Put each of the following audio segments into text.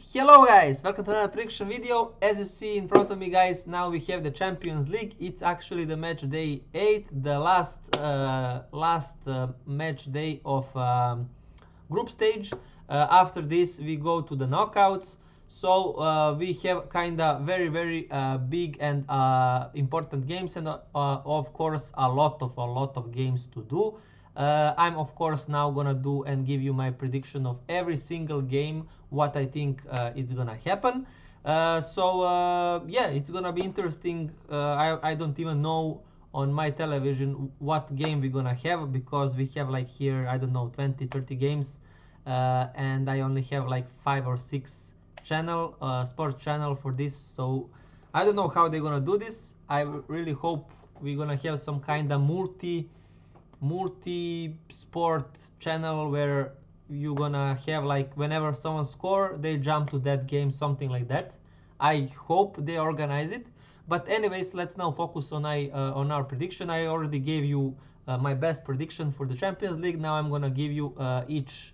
Hello guys, welcome to another prediction video. As you see in front of me guys, now we have the Champions League. It's actually the match day 8, the last match day of group stage. After this we go to the knockouts. So we have kinda very big and important games, and of course a lot of games to do. I'm of course now gonna do and give you my prediction of every single game, what I think it's gonna happen. Yeah, it's gonna be interesting. I don't even know on my television what game we're gonna have, because we have like here, I don't know, 20-30 games, and I only have like 5 or 6 sports channel for this. So I don't know how they're gonna do this. I really hope we're gonna have some kind of multi-sport channel where you're gonna have like whenever someone score they jump to that game, something like that. I hope they organize it. But anyways, let's now focus on our prediction. I already gave you my best prediction for the Champions League. Now I'm gonna give you each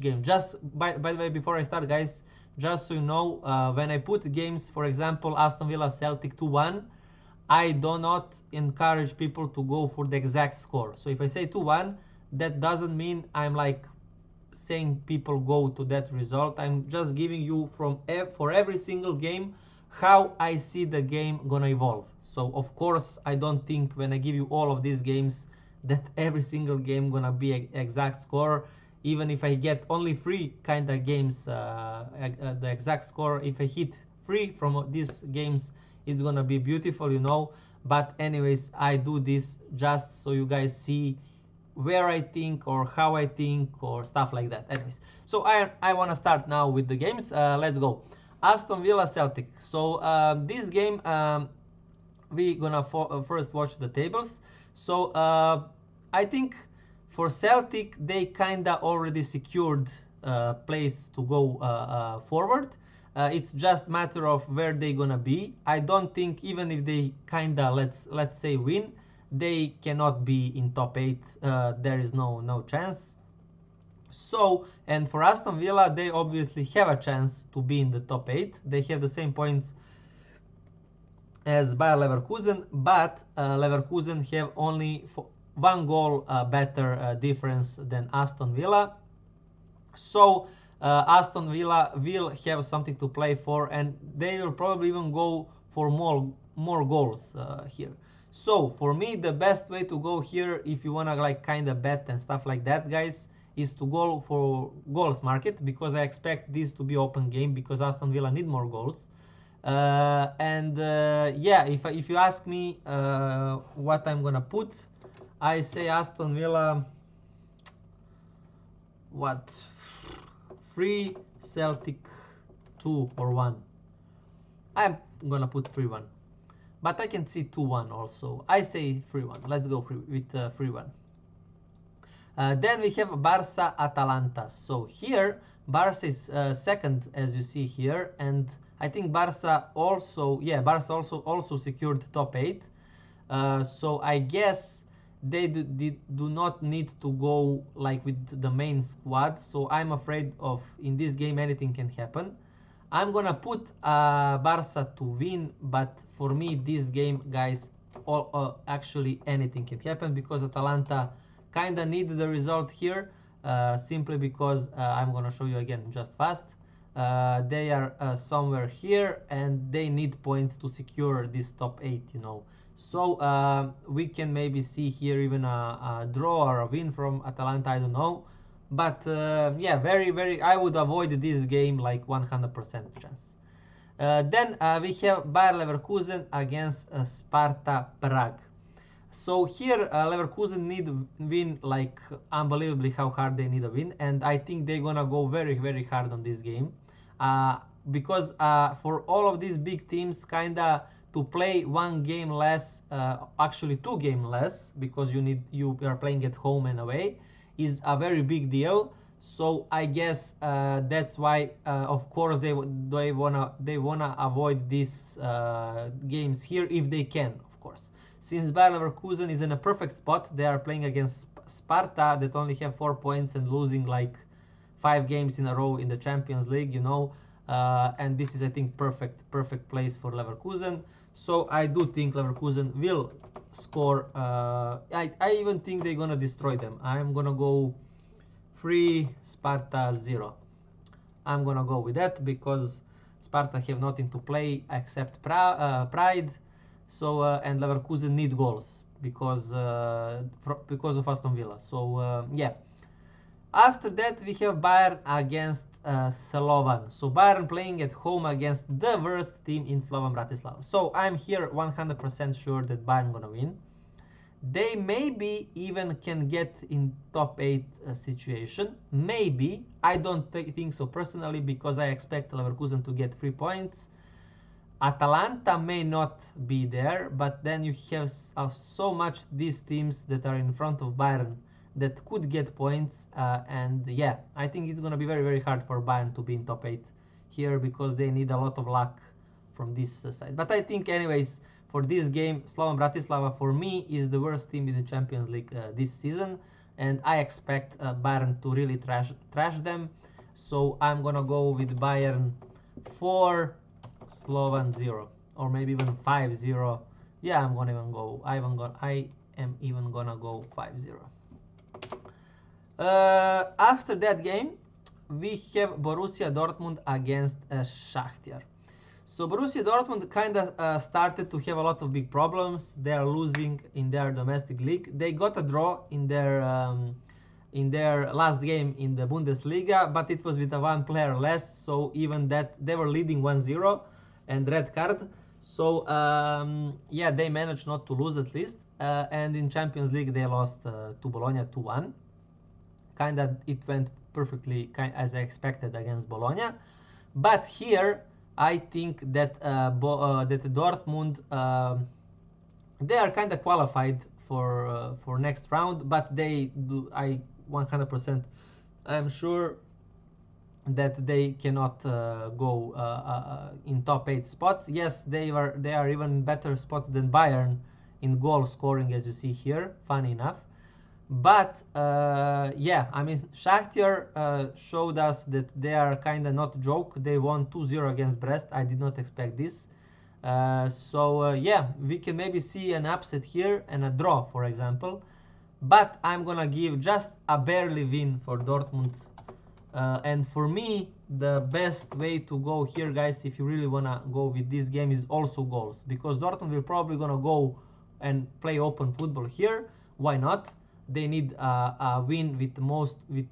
game. Just by the way, before I start guys, just so you know, when I put games, for example Aston Villa Celtic 2-1, I do not encourage people to go for the exact score. So if I say 2-1, that doesn't mean I'm like saying people go to that result. I'm just giving you for every single game how I see the game gonna evolve. So of course I don't think when I give you all of these games that every single game gonna be an exact score. Even if I get only 3 kind of games, the exact score, if I hit 3 from these games, it's gonna be beautiful, you know. But anyways, I do this just so you guys see where I think or how I think or stuff like that. Anyways, so I want to start now with the games. Let's go. Aston Villa Celtic. So this game, we gonna first watch the tables. So I think for Celtic they kinda already secured place to go forward. It's just matter of where they gonna be. I don't think even if they kinda let's say win, they cannot be in top 8. There is no chance. So, and for Aston Villa, they obviously have a chance to be in the top 8. They have the same points as Bayer Leverkusen, but Leverkusen have only 1 goal better difference than Aston Villa. So Aston Villa will have something to play for, and they will probably even go for more goals here. So for me, the best way to go here, if you wanna like kind of bet and stuff like that, guys, is to go for goals market, because I expect this to be open game, because Aston Villa need more goals. Yeah, if you ask me what I'm gonna put, I say Aston Villa, what, 3, Celtic 2 or 1. I'm gonna put 3-1, but I can see 2-1 also. I say 3-1. Let's go with 3-1. Then we have Barca Atalanta. So here Barca is second, as you see here, and I think Barca also secured top 8. So I guess they do not need to go like with the main squad. So I'm afraid of in this game anything can happen. I'm gonna put Barca to win, but for me this game, guys, actually anything can happen, because Atalanta kinda need the result here, simply because I'm gonna show you again just fast. They are somewhere here and they need points to secure this top 8, you know. So we can maybe see here even a draw or a win from Atalanta, I don't know. But yeah, very I would avoid this game like 100% chance. Then we have Bayer Leverkusen against Sparta Prague. So here Leverkusen need win like unbelievably how hard they need a win, and I think they're gonna go very hard on this game, because for all of these big teams kinda to play 1 game less, actually 2 games less, because you are playing at home and away, is a very big deal. So I guess that's why of course they wanna avoid these games here if they can, of course. Since Bayer Leverkusen is in a perfect spot, they are playing against Sparta that only have 4 points and losing like 5 games in a row in the Champions League, you know, and this is, I think, perfect place for Leverkusen. So I do think Leverkusen will score. I even think they're gonna destroy them. I'm gonna go 3, Sparta 0. I'm gonna go with that because Sparta have nothing to play except pride. So and Leverkusen need goals because of Aston Villa. So yeah. After that we have Bayern against Slovan. So Bayern playing at home against the worst team in Slovan Bratislava. So I'm here 100% sure that Bayern gonna win. They maybe even can get in top 8 situation. Maybe. I don't think so personally because I expect Leverkusen to get 3 points. Atalanta may not be there, but then you have so much these teams that are in front of Bayern that could get points. And yeah, I think it's going to be very hard for Bayern to be in top 8 here because they need a lot of luck from this side. But I think anyways, for this game, Slovan Bratislava for me is the worst team in the Champions League this season, and I expect Bayern to really trash them. So I'm gonna go with Bayern 4, Slovan 0, or maybe even 5-0. Yeah, I'm gonna even go. I am even gonna go 5-0. After that game, we have Borussia Dortmund against Shakhtar. So Borussia Dortmund kind of started to have a lot of big problems. They are losing in their domestic league. They got a draw in their last game in the Bundesliga, but it was with a 1 player less. So even that they were leading 1-0 and red card. So yeah, they managed not to lose at least. And in Champions League they lost to Bologna 2-1. Kind of it went perfectly as I expected against Bologna, but here I think that that Dortmund they are kind of qualified for next round, but they do. I 100% I'm sure that they cannot go in top 8 spots. Yes, they are even better spots than Bayern in goal scoring, as you see here. Funny enough. But yeah, I mean, Shakhtar showed us that they are kind of not a joke. They won 2-0 against Brest. I did not expect this. So yeah, we can maybe see an upset here and a draw, for example. But I'm gonna give just a barely win for Dortmund. And for me, the best way to go here, guys, if you really wanna go with this game, is also goals, because Dortmund will probably gonna go and play open football here. Why not? They need a win with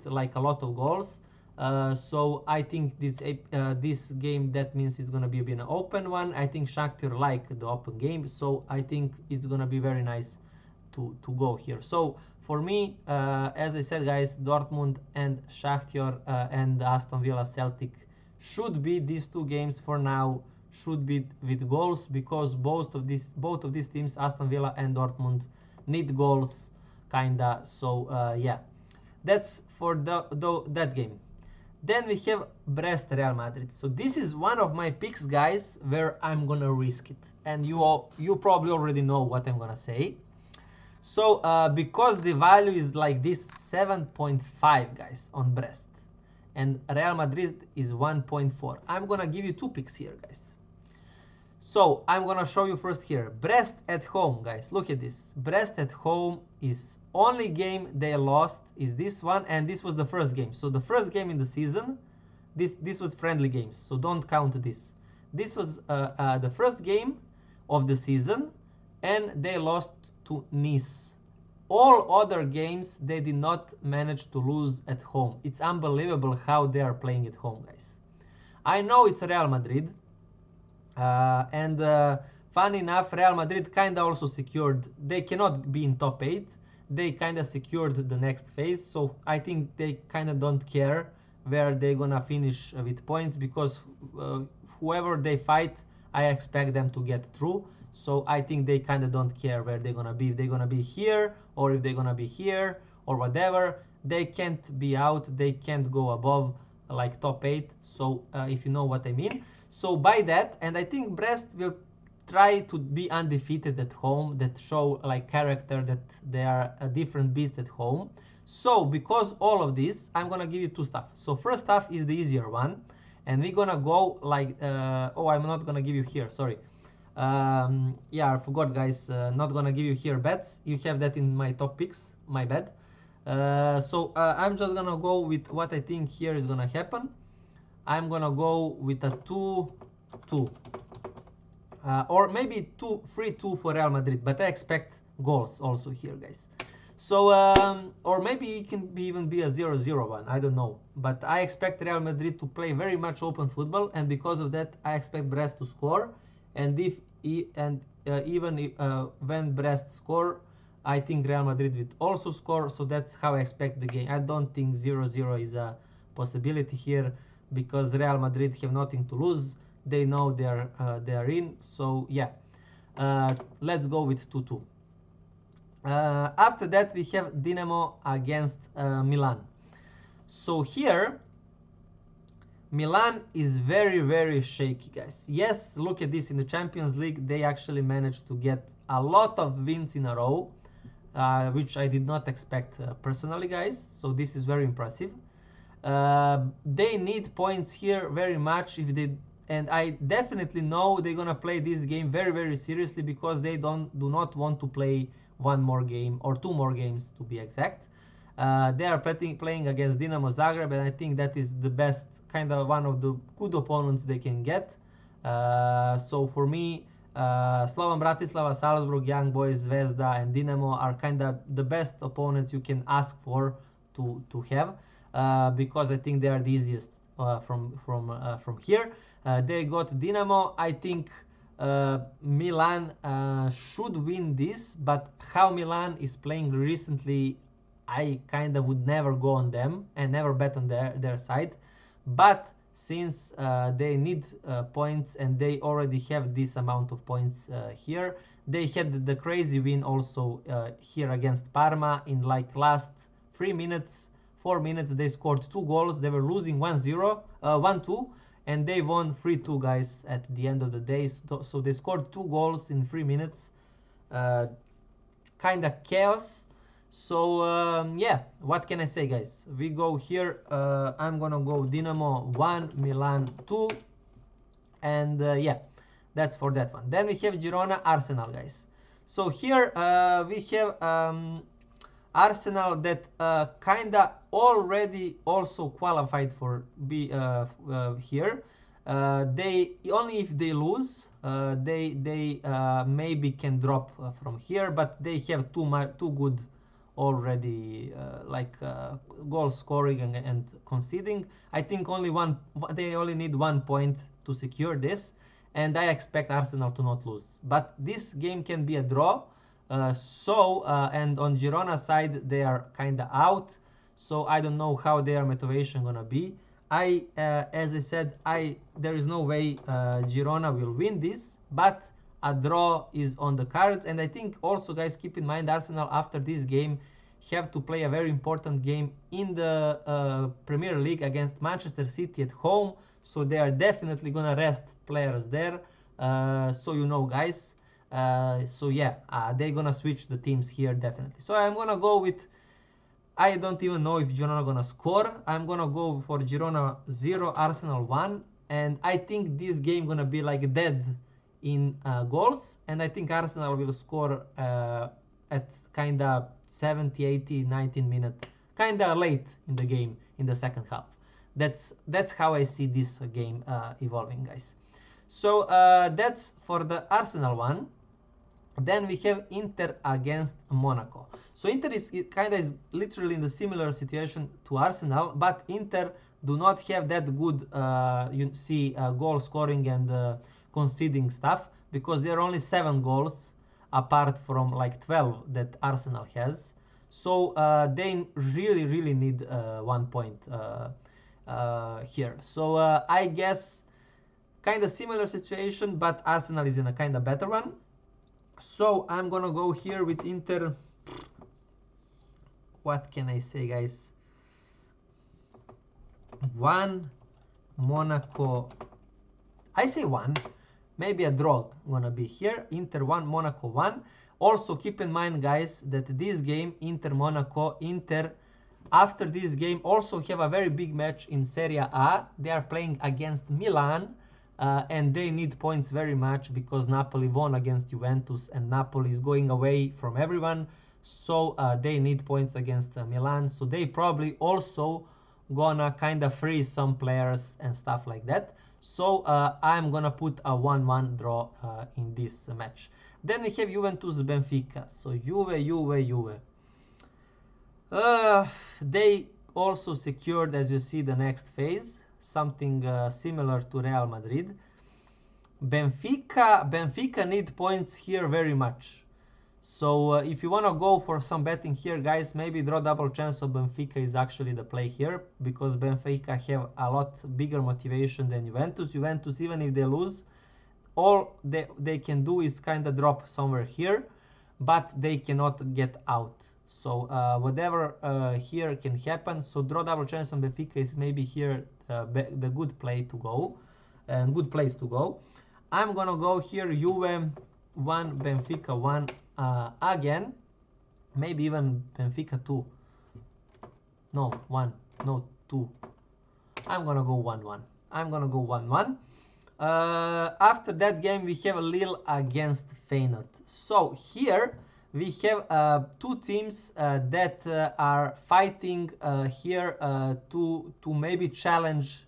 like a lot of goals. So I think this game, that means it's gonna be an open one. I think Shakhtar like the open game, so I think it's gonna be very nice to go here. So for me, as I said, guys, Dortmund and Shakhtar and Aston Villa Celtic should be these 2 games for now. Should be with goals, because both of these teams, Aston Villa and Dortmund, need goals. Kinda. So yeah, that's for that game. Then we have Brest Real Madrid. So this is one of my picks, guys, where I'm gonna risk it, and you probably already know what I'm gonna say. So because the value is like this, 7.5, guys, on Brest, and Real Madrid is 1.4. I'm gonna give you 2 picks here, guys. So I'm gonna show you first here, Brest at home, guys. Look at this. Brest at home is only game they lost is this one, and this was the first game. So the first game in the season, this was friendly games, so don't count this. This was the first game of the season, and they lost to Nice. All other games they did not manage to lose at home. It's unbelievable how they are playing at home, guys. I know it's Real Madrid. And fun enough, Real Madrid kind of also secured, they cannot be in top 8, they kind of secured the next phase, so I think they kind of don't care where they're gonna finish with points, because whoever they fight, I expect them to get through. So I think they kind of don't care where they're gonna be, if they're gonna be here or if they're gonna be here or whatever. They can't be out, they can't go above like top 8, so if you know what I mean. So by that, and I think Brest will try to be undefeated at home, that show like character, that they are a different beast at home. So because all of this, I'm gonna give you two stuff. So first stuff is the easier one, and we're gonna go like oh, I'm not gonna give you here, sorry. Yeah, I forgot, guys. Not gonna give you here bets. You have that in my top picks, my bad. So I'm just gonna go with what I think here is gonna happen. I'm gonna go with a 2-2. Or maybe 3-2 for Real Madrid, but I expect goals also here, guys. So or maybe it can be even be a 0-0 one, I don't know, but I expect Real Madrid to play very much open football, and because of that I expect Brest to score. And even if, when Brest score, I think Real Madrid will also score. So that's how I expect the game. I don't think 0-0 is a possibility here, because Real Madrid have nothing to lose. They know they are in. So yeah, let's go with 2-2. After that we have Dinamo against Milan. So here Milan is very shaky, guys. Yes, look at this, in the Champions League they actually managed to get a lot of wins in a row, which I did not expect personally, guys. So this is very impressive. They need points here very much, if they, and I definitely know they're gonna play this game very seriously, because they do not want to play one more game, or two more games to be exact. They are playing against Dinamo Zagreb, and I think that is the best, kind of one of the good opponents they can get. So for me, Slovan Bratislava, Salzburg, Young Boys, Zvezda and Dinamo are kind of the best opponents you can ask for to have, because I think they are the easiest from here. They got Dinamo. I think Milan should win this, but how Milan is playing recently, I kind of would never go on them and never bet on their side. But since they need points, and they already have this amount of points here, they had the crazy win also here against Parma in like last 4 minutes. They scored 2 goals. They were losing 1-2, and they won 3-2, guys, at the end of the day. So they scored 2 goals in 3 minutes. Kind of chaos. So yeah, what can I say, guys? We go here. I'm gonna go Dinamo 1, Milan 2, and yeah, that's for that one. Then we have Girona Arsenal, guys. So here we have Arsenal that kinda already also qualified for be here. They only if they lose, they maybe can drop from here, but they have too good already, goal scoring and conceding. I think they only need 1 point to secure this, and I expect Arsenal to not lose. But this game can be a draw. And on Girona side they are kind of out, so I don't know how their motivation gonna be. As I said, there is no way Girona will win this, but a draw is on the cards. And I think also, guys, keep in mind, Arsenal after this game have to play a very important game in the Premier League against Manchester City at home, so they are definitely gonna rest players there. So you know, guys. So yeah, they're gonna switch the teams here definitely. So I'm gonna go with, I don't even know if Girona gonna score. I'm gonna go for Girona 0, Arsenal 1, and I think this game gonna be like dead in goals, and I think Arsenal will score at kinda 70, 80, 19 minute, kinda late in the game, in the second half. That's how I see this game evolving, guys. So that's for the Arsenal one. Then we have Inter against Monaco. So Inter is literally in the similar situation to Arsenal, but Inter do not have that good goal scoring and conceding stuff, because there are only 7 goals apart from like 12 that Arsenal has. So they really need 1 point here. So I guess kind of similar situation, but Arsenal is in a kind of better one. So I'm gonna go here with Inter. What can I say, guys? 1, Monaco. I say 1. Maybe a draw gonna be here. Inter 1, Monaco 1. Also keep in mind, guys, that this game, Inter Monaco, Inter After this game, also have a very big match in Serie A. They are playing against Milan, and they need points very much because Napoli won against Juventus, and Napoli is going away from everyone. So they need points against Milan. So they probably also gonna kind of freeze some players and stuff like that. So I'm gonna put a 1-1 draw in this match. Then we have Juventus Benfica. So Juve. They also secured, as you see, the next phase, something similar to Real Madrid. Benfica need points here very much. So if you want to go for some betting here, guys, maybe draw double chance of Benfica is actually the play here, because Benfica have a lot bigger motivation than Juventus. Juventus, even if they lose, all they can do is kind of drop somewhere here, but they cannot get out. So whatever here can happen. So draw double chance on Benfica is maybe here the good play to go, and good place to go. I'm gonna go here Juve 1, Benfica 1 again, maybe even Benfica 2. No, 1, no 2. I'm gonna go 1-1. I'm gonna go 1-1. After that game, we have Lille against Feyenoord. So here we have two teams that are fighting here to maybe challenge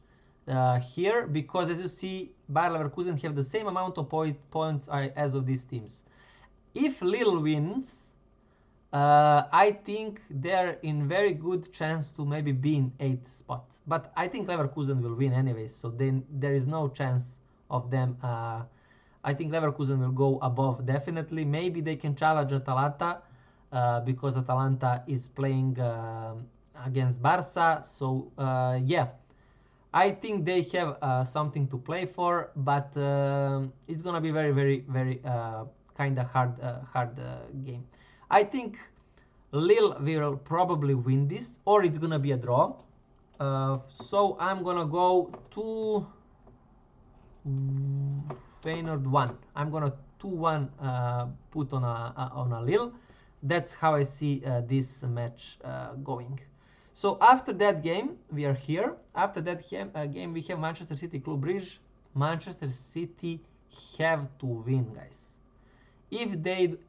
here, because as you see, Bayer Leverkusen have the same amount of points as of these teams. If Lille wins, I think they're in very good chance to maybe be in 8th spot. But I think Leverkusen will win anyways, so then there is no chance of them. I think Leverkusen will go above definitely. Maybe they can challenge Atalanta because Atalanta is playing against Barca. So yeah, I think they have something to play for, but it's gonna be very kind of hard game. I think Lille will probably win this, or it's gonna be a draw. So I'm gonna go to Feyenoord 1. I'm gonna 2-1 put on a Lille. That's how I see this match going. So after that game, we are here. After that game, we have Manchester City Club Brugge. Manchester City have to win, guys. If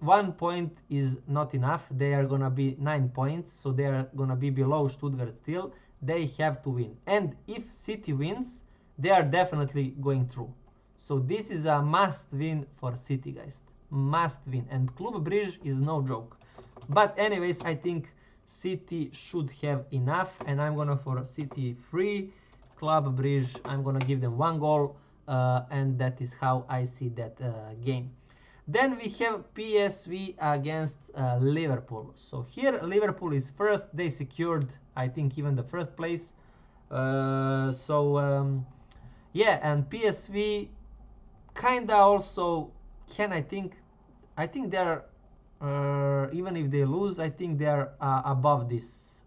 1 point is not enough, they are gonna be 9 points, so they are gonna be below Stuttgart still. They have to win, and if City wins, they are definitely going through. So this is a must win for City, guys. Must win, and Club Brugge is no joke. But anyways, I think City should have enough, and I'm gonna for City 3, Club Brugge. I'm gonna give them 1 goal, and that is how I see that game. Then we have PSV against Liverpool. So here Liverpool is first. They secured, I think, even the first place. Yeah, and PSV kinda also can, I think they are even if they lose, I think they are above this.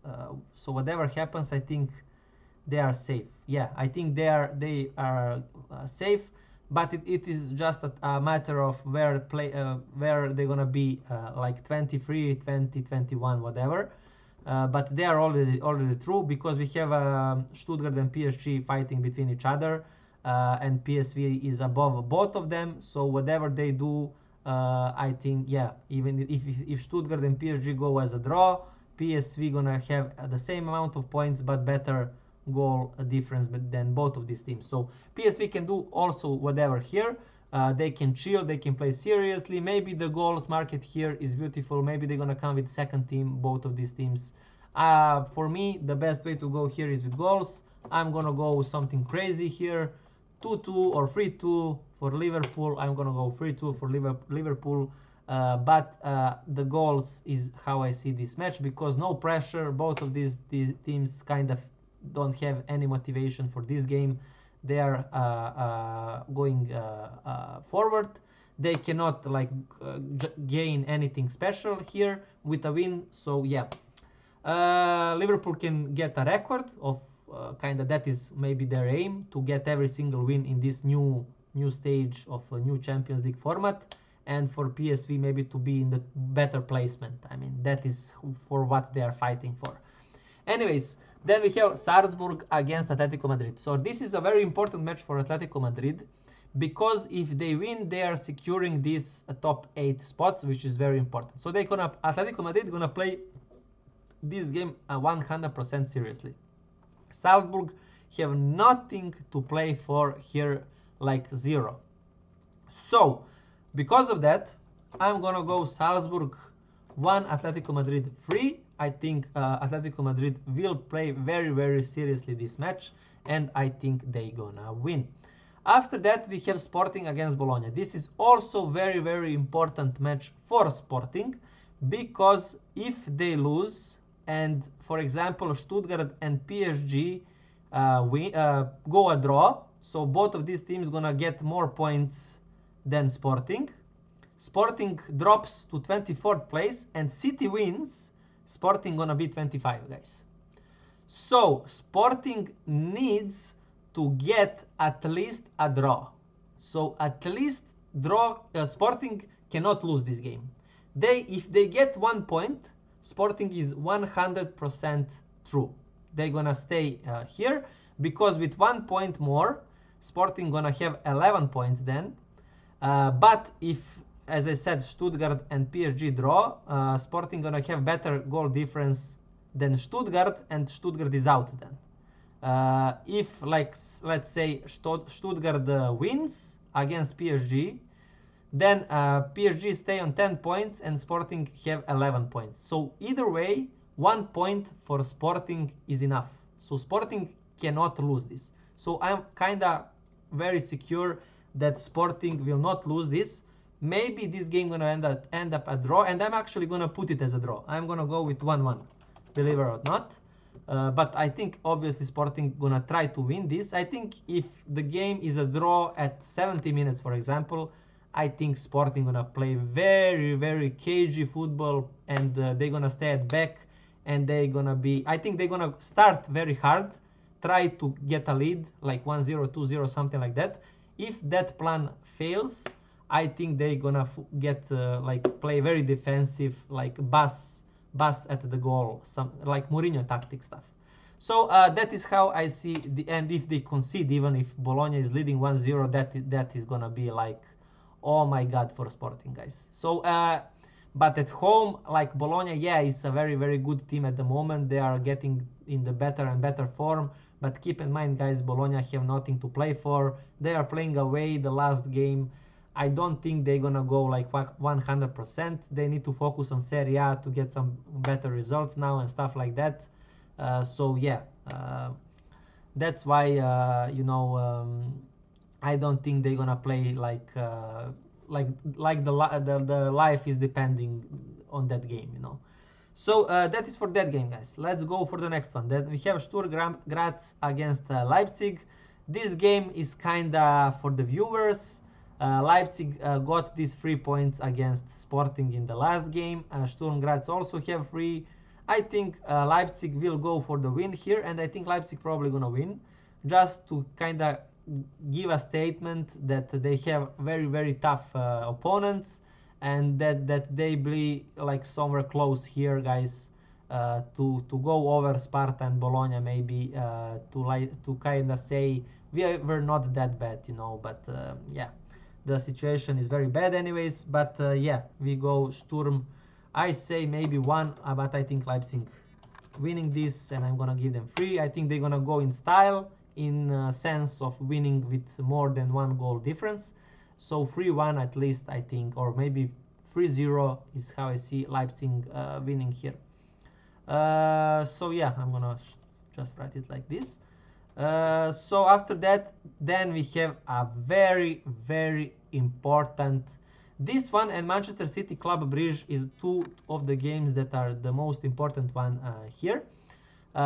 So whatever happens, I think they are safe. Yeah, I think they are safe. But it is just a matter of where they're gonna be, like 23, 20, 21, whatever. But they are already through, because we have Stuttgart and PSG fighting between each other, and PSV is above both of them. So whatever they do, I think, yeah, even if Stuttgart and PSG go as a draw, PSV gonna have the same amount of points but better goal difference than both of these teams. So PSV can do also whatever here. They can chill, they can play seriously. Maybe the goals market here is beautiful. Maybe they're gonna come with second team, both of these teams. For me, the best way to go here is with goals. I'm gonna go with something crazy here, 2-2 or 3-2 for Liverpool. I'm gonna go 3-2 for Liverpool. But the goals is how I see this match, because no pressure. Both of these teams kind of don't have any motivation for this game. They are going forward. They cannot like gain anything special here with a win. So yeah, Liverpool can get a record of kind of, that is maybe their aim, to get every single win in this new stage of a new Champions League format. And for PSV maybe to be in the better placement. I mean, that is for what they are fighting for. Anyways, then we have Salzburg against Atletico Madrid. So this is a very important match for Atletico Madrid because if they win, they are securing these top 8 spots, which is very important. So Atletico Madrid gonna play this game 100% seriously. Salzburg have nothing to play for here, like zero. So because of that, I'm gonna go Salzburg 1, Atletico Madrid 3. I think Atletico Madrid will play very, very seriously this match, and I think they gonna win. After that, we have Sporting against Bologna. This is also very, very important match for Sporting, because if they lose, and for example Stuttgart and PSG go a draw, so both of these teams gonna get more points than Sporting. Sporting drops to 24th place, and City wins, Sporting gonna be 25, guys. So Sporting needs to get at least a draw. So at least draw. Sporting cannot lose this game. If they get 1 point, Sporting is 100% true. They're gonna stay here, because with 1 point more, Sporting gonna have 11 points then. But if, as I said, Stuttgart and PSG draw, Sporting gonna have better goal difference than Stuttgart, and Stuttgart is out then. If, like, let's say Stuttgart wins against PSG, then PSG stay on 10 points and Sporting have 11 points. So either way, 1 point for Sporting is enough. So Sporting cannot lose this. So I'm kinda very secure that Sporting will not lose this. Maybe this game gonna end up a draw, and I'm actually gonna put it as a draw. I'm gonna go with 1-1, believe it or not. But I think obviously Sporting gonna try to win this. I think if the game is a draw at 70 minutes, for example, I think Sporting gonna play very, very cagey football, and they're gonna stay at back, and I think they're gonna start very hard, try to get a lead, like 1-0, 2-0, something like that. If that plan fails, I think they're gonna play very defensive, like bus at the goal, some like Mourinho tactic stuff. So that is how I see the end. If they concede, even if Bologna is leading 1-0, that is gonna be like, oh my god, for Sporting, guys. So but at home, like Bologna, yeah, it's a very, very good team at the moment. They are getting in the better and better form. But keep in mind, guys, Bologna have nothing to play for. They are playing away the last game. I don't think they're gonna go like 100%. They need to focus on Serie A to get some better results now and stuff like that. So yeah, that's why I don't think they're gonna play like the life is depending on that game, you know. So that is for that game, guys. Let's go for the next one. Then we have Sturm Graz against Leipzig. This game is kinda for the viewers. Leipzig got these 3 points against Sporting in the last game. Sturm Graz also have 3. I think Leipzig will go for the win here, and I think Leipzig probably gonna win, just to kinda give a statement that they have very, very tough opponents, and that they be like somewhere close here, guys, to go over Sparta and Bologna, maybe to kind of say we're not that bad, you know. But yeah, the situation is very bad anyways. But yeah, we go Sturm. I say maybe 1, but I think Leipzig winning this, and I'm gonna give them 3. I think they're gonna go in style, in sense of winning with more than 1 goal difference. So 3-1 at least, I think, or maybe 3-0 is how I see Leipzig winning here. So yeah, I'm gonna just write it like this. So after that, then we have a very, very important, this one and Manchester City Club Brugge is 2 of the games that are the most important one here.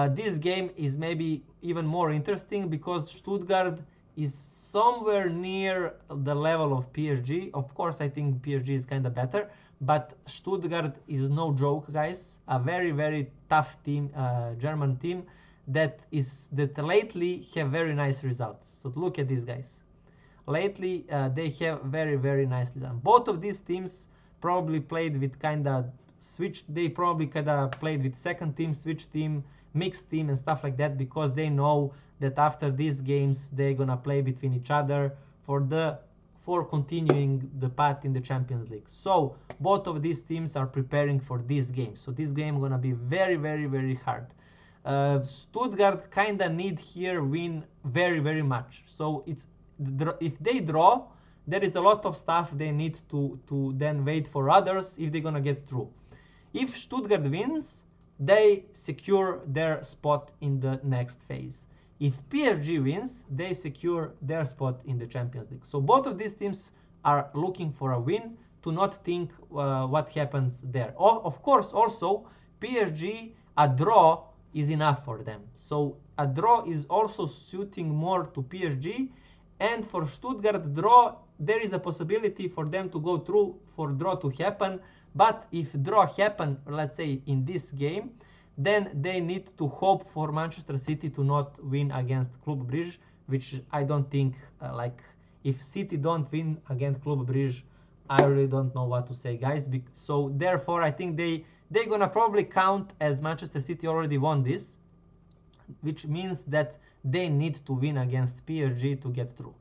This game is maybe even more interesting because Stuttgart is somewhere near the level of PSG. Of course, I think PSG is kind of better, but Stuttgart is no joke, guys. A very, very tough team, German team that lately have very nice results. So look at these guys. Lately, they have very, very nice results. Both of these teams probably played with kind of switch. They probably could have played with second team, switch team, mixed team and stuff like that, because they know that after these games they're gonna play between each other for continuing the path in the Champions League. So both of these teams are preparing for this game. So this game gonna be very, very, very hard. Stuttgart kinda need here win very, very much. So it's if they draw, there is a lot of stuff they need to then wait for others if they're gonna get through. If Stuttgart wins, they secure their spot in the next phase. If PSG wins, they secure their spot in the Champions League. So both of these teams are looking for a win, to not think what happens there. Of course, also PSG, a draw is enough for them. So a draw is also suiting more to PSG, and for Stuttgart draw, there is a possibility for them to go through, for draw to happen. But if draw happen, let's say in this game, then they need to hope for Manchester City to not win against Club Brugge, which I don't think, like, if City don't win against Club Brugge, I really don't know what to say, guys. So therefore, I think they're gonna probably count as Manchester City already won this, which means that they need to win against PSG to get through.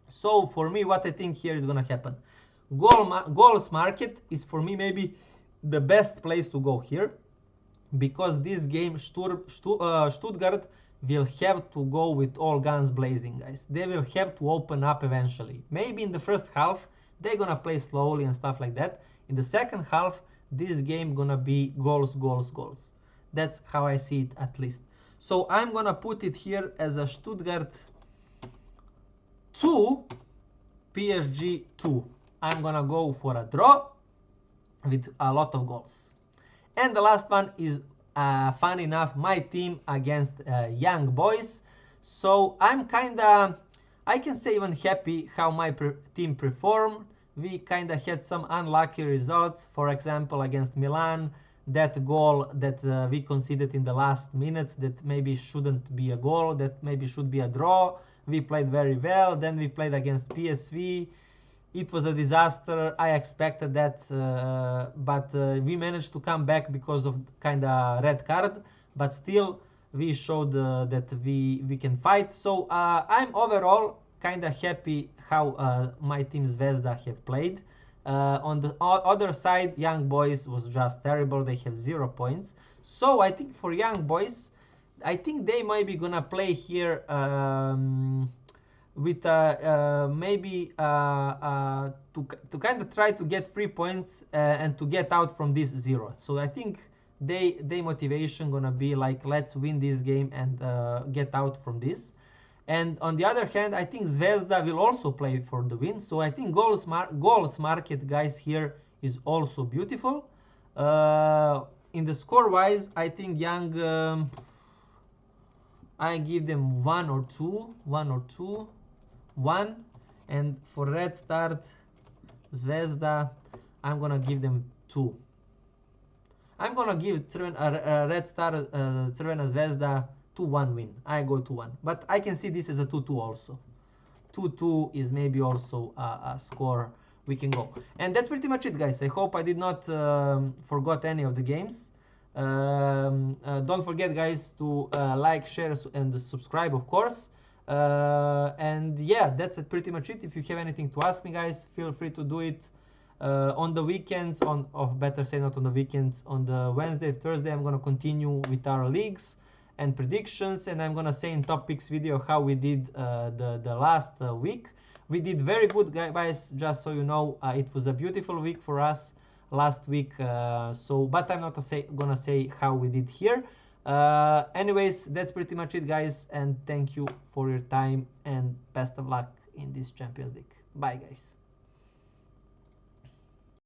So for me, what I think here is gonna happen, goals market is for me maybe the best place to go here, because this game Stuttgart will have to go with all guns blazing, guys. They will have to open up eventually. Maybe in the first half they're gonna play slowly and stuff like that. In the second half, this game gonna be goals, goals, goals. That's how I see it, at least. So I'm gonna put it here as a Stuttgart 2, PSG 2. I'm gonna go for a draw with a lot of goals. And the last one is, fun enough, my team against Young Boys. So I'm kinda, I can say, even happy how my team performed. We kinda had some unlucky results. For example, against Milan, that goal that we conceded in the last minutes, that maybe shouldn't be a goal, that maybe should be a draw. We played very well. Then we played against PSV. It was a disaster. I expected that, but we managed to come back because of kinda red card. But still, we showed that we can fight. So I'm overall kinda happy how my team Zvezda have played. On the other side, Young Boys was just terrible. They have 0 points. So I think for Young Boys, I think they might be gonna play here with maybe to kind of try to get 3 points and to get out from this 0. So I think they motivation gonna be like, let's win this game and get out from this. And on the other hand, I think Zvezda will also play for the win. So I think goals market, guys, here is also beautiful. In the score wise, I think Young, I give them 1 or 2, 1. And for Red Start Zvezda, I'm gonna give them 2. I'm gonna give Red Star Crvena Zvezda 2-1 win. I go 2-1, but I can see this as a 2-2 also. 2-2 is maybe also a score we can go. And that's pretty much it, guys. I hope I did not forgot any of the games. Don't forget, guys, to like, share, and subscribe, of course. And yeah, that's pretty much it. If you have anything to ask me, guys, feel free to do it. On the weekends, better say not on the weekends, on the Wednesday, Thursday, I'm gonna continue with our leagues and predictions, and I'm gonna say in topics video how we did the last week. We did very good, guys. Just so you know, it was a beautiful week for us last week. But I'm not gonna say how we did here. Anyways, that's pretty much it, guys, and thank you for your time and best of luck in this Champions League. Bye, guys.